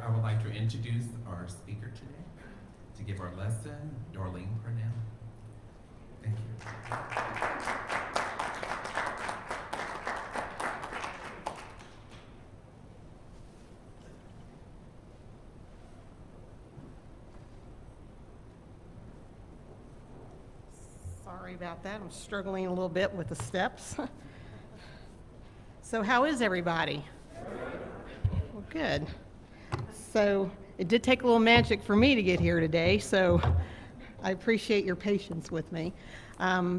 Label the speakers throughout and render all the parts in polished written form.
Speaker 1: I would like to introduce our speaker today to give our lesson, Darlene Purnell. Thank you.
Speaker 2: Sorry about that. I'm struggling a little bit with the steps. So how is everybody? Well, good. So it did take a little magic for me to get here today, so I appreciate your patience with me.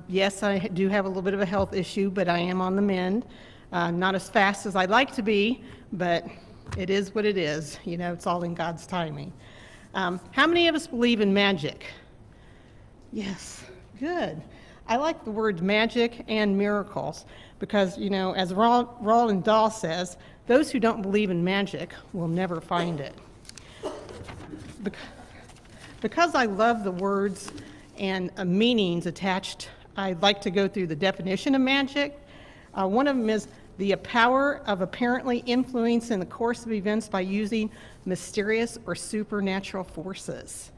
Speaker 2: Yes, I do have a little bit of a health issue, but I am on the mend. Not as fast as I'd like to be, but it is what it is. You know, it's all in God's timing. How many of us believe in magic? Yes, good. I like the words magic and miracles because, you know, as Roald Dahl says, those who don't believe in magic will never find it. Because I love the words and meanings attached, I'd like to go through the definition of magic. One of them is the power of apparently influencing the course of events by using mysterious or supernatural forces.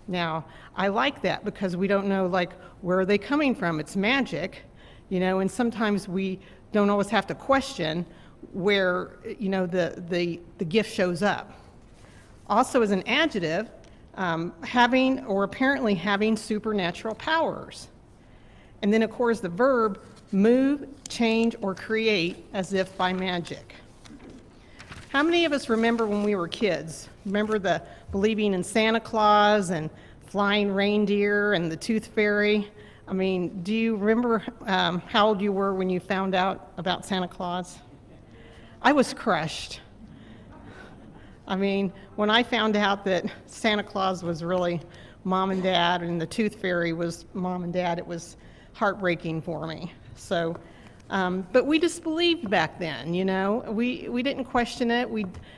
Speaker 2: Now, I like that because we don't know, like, where are they coming from? It's magic, you know, and sometimes we don't always have to question where, you know, the gift shows up. Also, as an adjective, having or apparently having supernatural powers. And then, of course, the verb move, change, or create as if by magic. How many of us remember when we were kids? Remember the believing in Santa Claus and flying reindeer and the tooth fairy? I mean, do you remember how old you were when you found out about Santa Claus? I was crushed. I mean, when I found out that Santa Claus was really mom and dad and the tooth fairy was mom and dad, it was heartbreaking for me. So, but we just believed back then, you know. We didn't question it.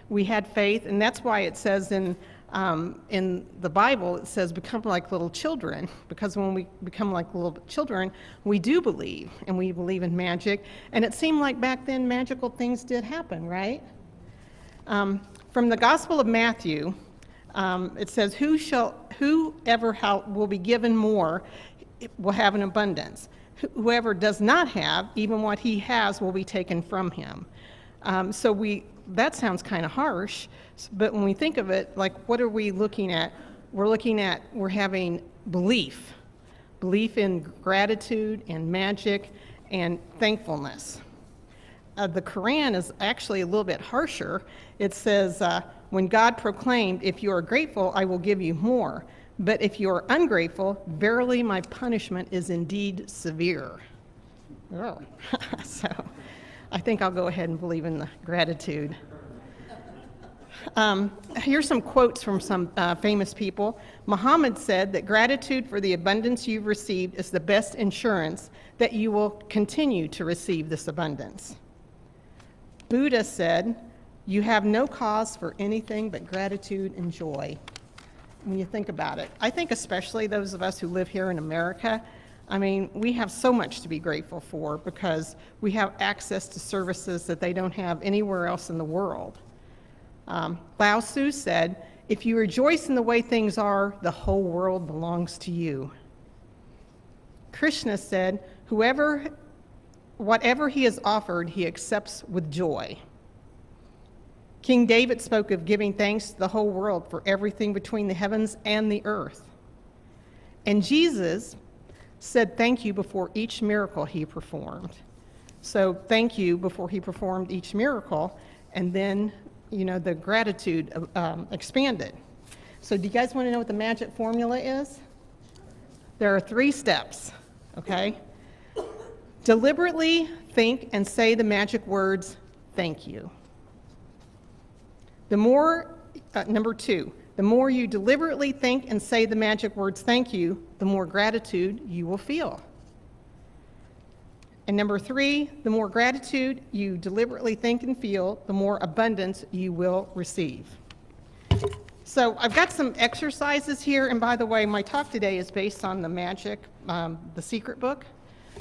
Speaker 2: We had faith, and that's why it says in the Bible, it says become like little children, because when we become like little children, we do believe, and we believe in magic. And it seemed like back then magical things did happen, right? From the Gospel of Matthew, it says, whoever will be given more will have an abundance. Whoever does not have, even what he has will be taken from him. That sounds kind of harsh, but when we think of it, like, what are we looking at? We're having belief in gratitude and magic and thankfulness. The Quran is actually a little bit harsher. It says, when God proclaimed, if you are grateful, I will give you more. But if you are ungrateful, verily my punishment is indeed severe. Oh. So I think I'll go ahead and believe in the gratitude. Here's some quotes from some famous people. Muhammad said that gratitude for the abundance you've received is the best insurance that you will continue to receive this abundance. Buddha said, you have no cause for anything but gratitude and joy. When you think about it, I think especially those of us who live here in America, I mean, we have so much to be grateful for because we have access to services that they don't have anywhere else in the world. Lao Tzu said, if you rejoice in the way things are, the whole world belongs to you. Krishna said, whatever he is offered, he accepts with joy. King David spoke of giving thanks to the whole world for everything between the heavens and the earth. And Jesus said thank you before each miracle he performed. So thank you before he performed each miracle, and then, you know, the gratitude expanded. So do you guys want to know what the magic formula is? There are 3 steps, okay? Deliberately think and say the magic words, thank you. Number 2, the more you deliberately think and say the magic words, thank you, the more gratitude you will feel. And number 3, the more gratitude you deliberately think and feel, the more abundance you will receive. So I've got some exercises here, and by the way, my talk today is based on the magic, the secret book.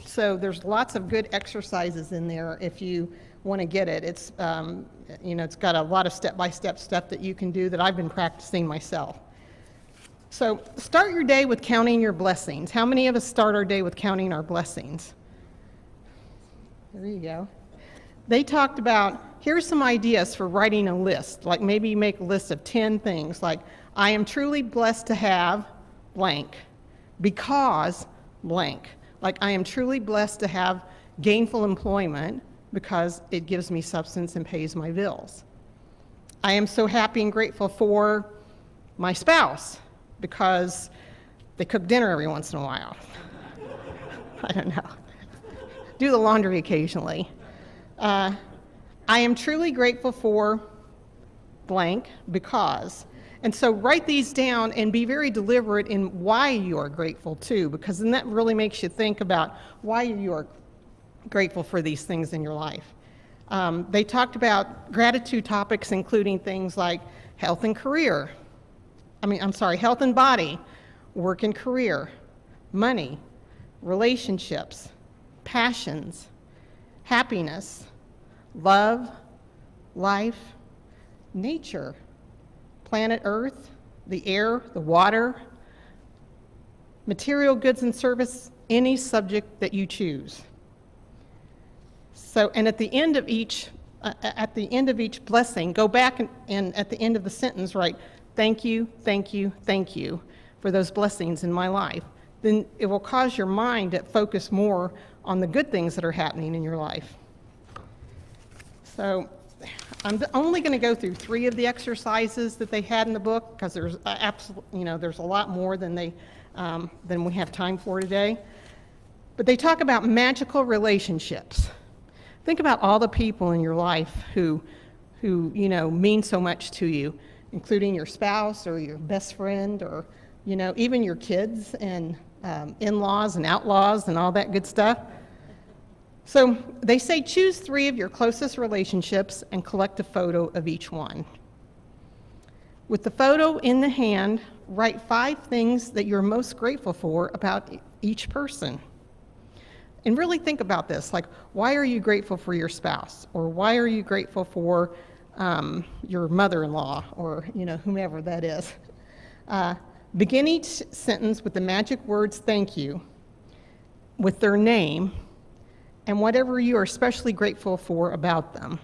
Speaker 2: So there's lots of good exercises in there if you want to get it. It's, it's got a lot of step-by-step stuff that you can do that I've been practicing myself. So start your day with counting your blessings. How many of us start our day with counting our blessings? There you go. They talked about, here's some ideas for writing a list. Like maybe you make a list of 10 things, like, I am truly blessed to have blank because blank. Like, I am truly blessed to have gainful employment because it gives me substance and pays my bills. I am so happy and grateful for my spouse because they cook dinner every once in a while. I don't know. Do the laundry occasionally. I am truly grateful for blank because. And so write these down and be very deliberate in why you are grateful too, because then that really makes you think about why you are grateful for these things in your life. They talked about gratitude topics including things like health and career. Health and body, work and career, money, relationships, passions, happiness, love, life, nature, planet Earth, the air, the water, material goods and service, any subject that you choose. So, and at the end of each blessing, go back and at the end of the sentence write, thank you, thank you, thank you for those blessings in my life. Then it will cause your mind to focus more on the good things that are happening in your life. So I'm only going to go through 3 of the exercises that they had in the book because there's there's a lot more than we have time for today. But they talk about magical relationships. Think about all the people in your life who mean so much to you, including your spouse or your best friend or even your kids and in-laws and outlaws and all that good stuff. So they say choose 3 of your closest relationships and collect a photo of each one. With the photo in the hand, write 5 things that you're most grateful for about each person. And really think about this, like, why are you grateful for your spouse? Or why are you grateful for your mother-in-law or whomever that is? Begin each sentence with the magic words thank you, with their name, and whatever you are especially grateful for about them.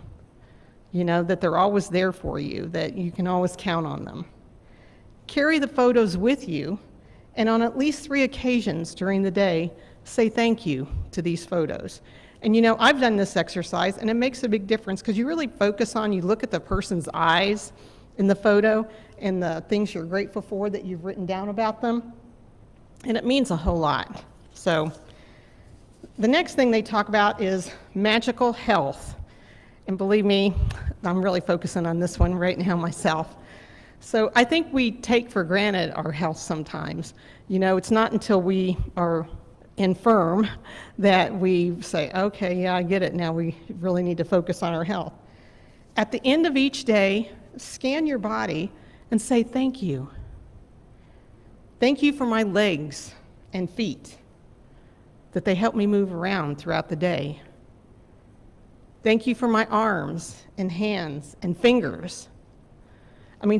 Speaker 2: That they're always there for you, that you can always count on them. Carry the photos with you, and on at least 3 occasions during the day, say thank you to these photos. And I've done this exercise, and it makes a big difference because you really focus on, you look at the person's eyes in the photo and the things you're grateful for that you've written down about them, and it means a whole lot. So the next thing they talk about is magical health. And believe me, I'm really focusing on this one right now myself. So I think we take for granted our health sometimes. It's not until we are infirm that we say, okay, yeah, I get it now. We really need to focus on our health. At the end of each day, scan your body and say thank you. Thank you for my legs and feet, that they help me move around throughout the day. Thank you for my arms and hands and fingers.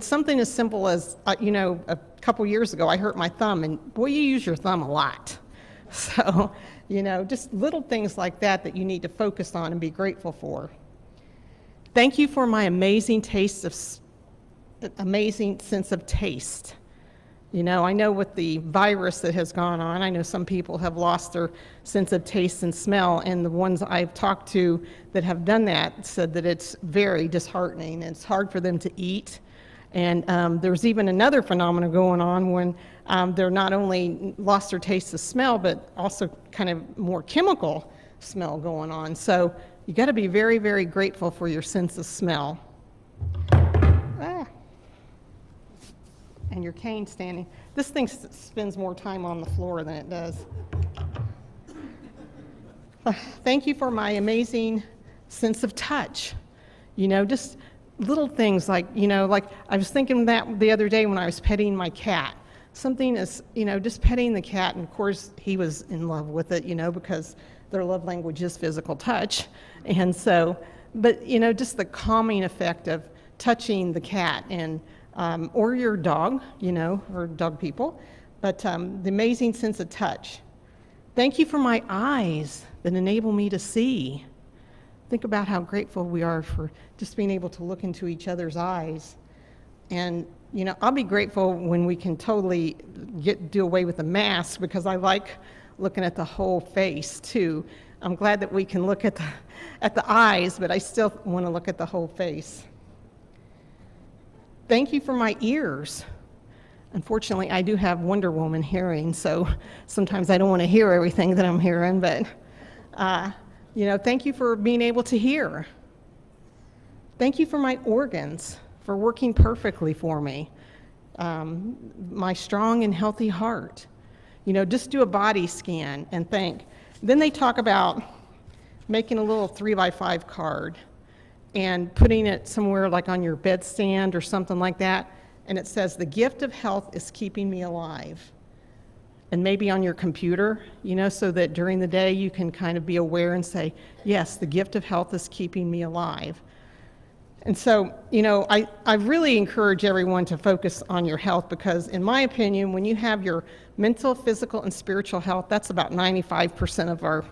Speaker 2: Something as simple as, a couple years ago I hurt my thumb, and boy, you use your thumb a lot. So, just little things like that you need to focus on and be grateful for. Thank you for my amazing sense of taste. I know with the virus that has gone on, I know some people have lost their sense of taste and smell, and the ones I've talked to that have done that said that it's very disheartening. It's hard for them to eat. And there's even another phenomenon going on when they're not only lost their taste of smell, but also kind of more chemical smell going on. So you got to be very, very grateful for your sense of smell. And your cane standing. This thing spends more time on the floor than it does. Thank you for my amazing sense of touch. Just little things like I was thinking that the other day when I was petting my cat. Something is, just petting the cat, and of course he was in love with it, because their love language is physical touch. And so But, just the calming effect of touching the cat and, or your dog, or dog people, but the amazing sense of touch. Thank you for my eyes that enable me to see. Think about how grateful we are for just being able to look into each other's eyes. And, I'll be grateful when we can totally do away with the mask, because I like looking at the whole face too. I'm glad that we can look at the eyes, but I still want to look at the whole face. Thank you for my ears. Unfortunately, I do have Wonder Woman hearing, so sometimes I don't want to hear everything that I'm hearing, but thank you for being able to hear. Thank you for my organs, for working perfectly for me. My strong and healthy heart. Just do a body scan and think. Then they talk about making a little 3x5 card and putting it somewhere like on your bedstand or something like that. And it says, the gift of health is keeping me alive. And maybe on your computer, so that during the day you can kind of be aware and say, yes, the gift of health is keeping me alive. And so, I really encourage everyone to focus on your health, because in my opinion, when you have your mental, physical, and spiritual health, that's about 95% of our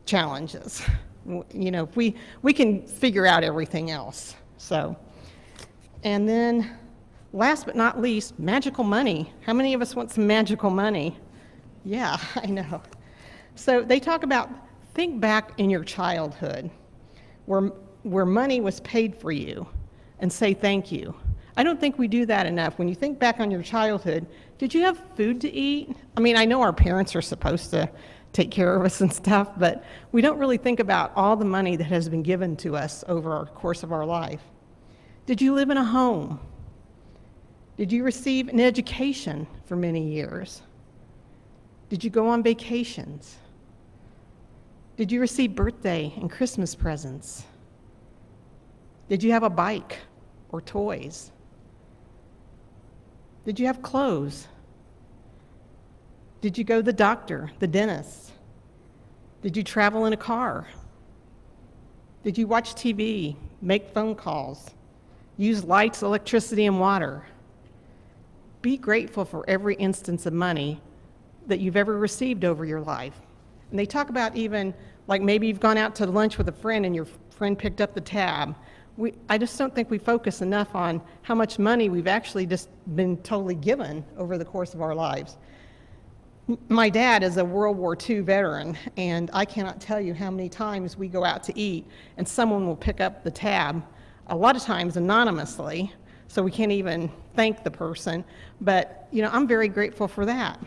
Speaker 2: challenges. We can figure out everything else. So, and then last but not least, magical money. How many of us want some magical money? Yeah, I know. So they talk about, think back in your childhood where money was paid for you, and say thank you. I don't think we do that enough. When you think back on your childhood, did you have food to eat? I mean, I know our parents are supposed to take care of us and stuff, but we don't really think about all the money that has been given to us over the course of our life. Did you live in a home? Did you receive an education for many years? Did you go on vacations? Did you receive birthday and Christmas presents? Did you have a bike or toys? Did you have clothes? Did you go to the doctor, the dentist? Did you travel in a car? Did you watch TV, make phone calls, use lights, electricity, and water? Be grateful for every instance of money that you've ever received over your life. And they talk about even, like maybe you've gone out to lunch with a friend and your friend picked up the tab. I just don't think we focus enough on how much money we've actually just been totally given over the course of our lives. My dad is a World War II veteran, and I cannot tell you how many times we go out to eat and someone will pick up the tab, a lot of times anonymously, so we can't even thank the person, but I'm very grateful for that.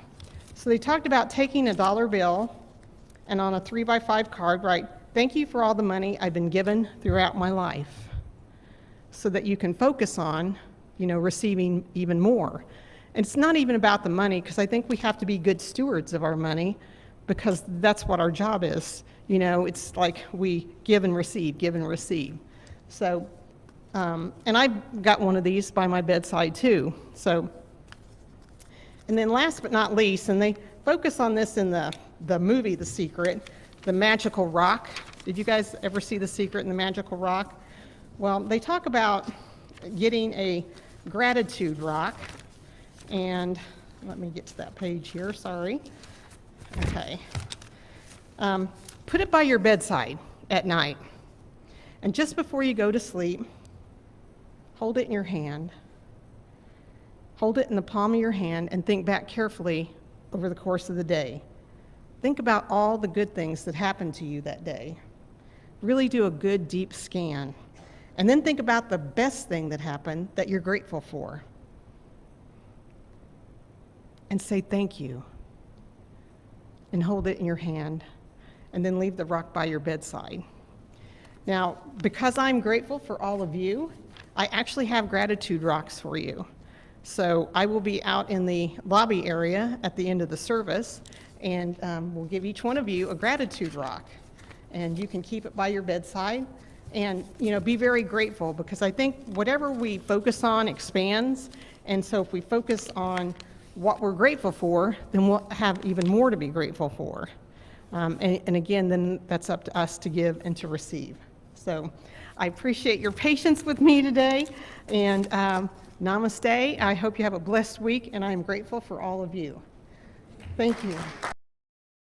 Speaker 2: So they talked about taking a dollar bill and on a 3x5 card, write, thank you for all the money I've been given throughout my life, so that you can focus on, receiving even more. And it's not even about the money, because I think we have to be good stewards of our money, because that's what our job is. It's like we give and receive, give and receive. So, and I've got one of these by my bedside too. So, and then last but not least, and they focus on this in the movie The Secret, the magical rock. Did you guys ever see The Secret and the Magical Rock? Well, they talk about getting a gratitude rock, and let me get to that page here, sorry. Okay. Put it by your bedside at night, and just before you go to sleep, hold it in your hand. Hold it in the palm of your hand and think back carefully over the course of the day. Think about all the good things that happened to you that day. Really do a good deep scan. And then think about the best thing that happened that you're grateful for. And say thank you. And hold it in your hand. And then leave the rock by your bedside. Now, because I'm grateful for all of you, I actually have gratitude rocks for you. So I will be out in the lobby area at the end of the service, and we'll give each one of you a gratitude rock. And you can keep it by your bedside. And be very grateful, because I think whatever we focus on expands. And so if we focus on what we're grateful for, then we'll have even more to be grateful for. And again, then that's up to us to give and to receive. So I appreciate your patience with me today, and namaste. I hope you have a blessed week, and I am grateful for all of you. Thank you.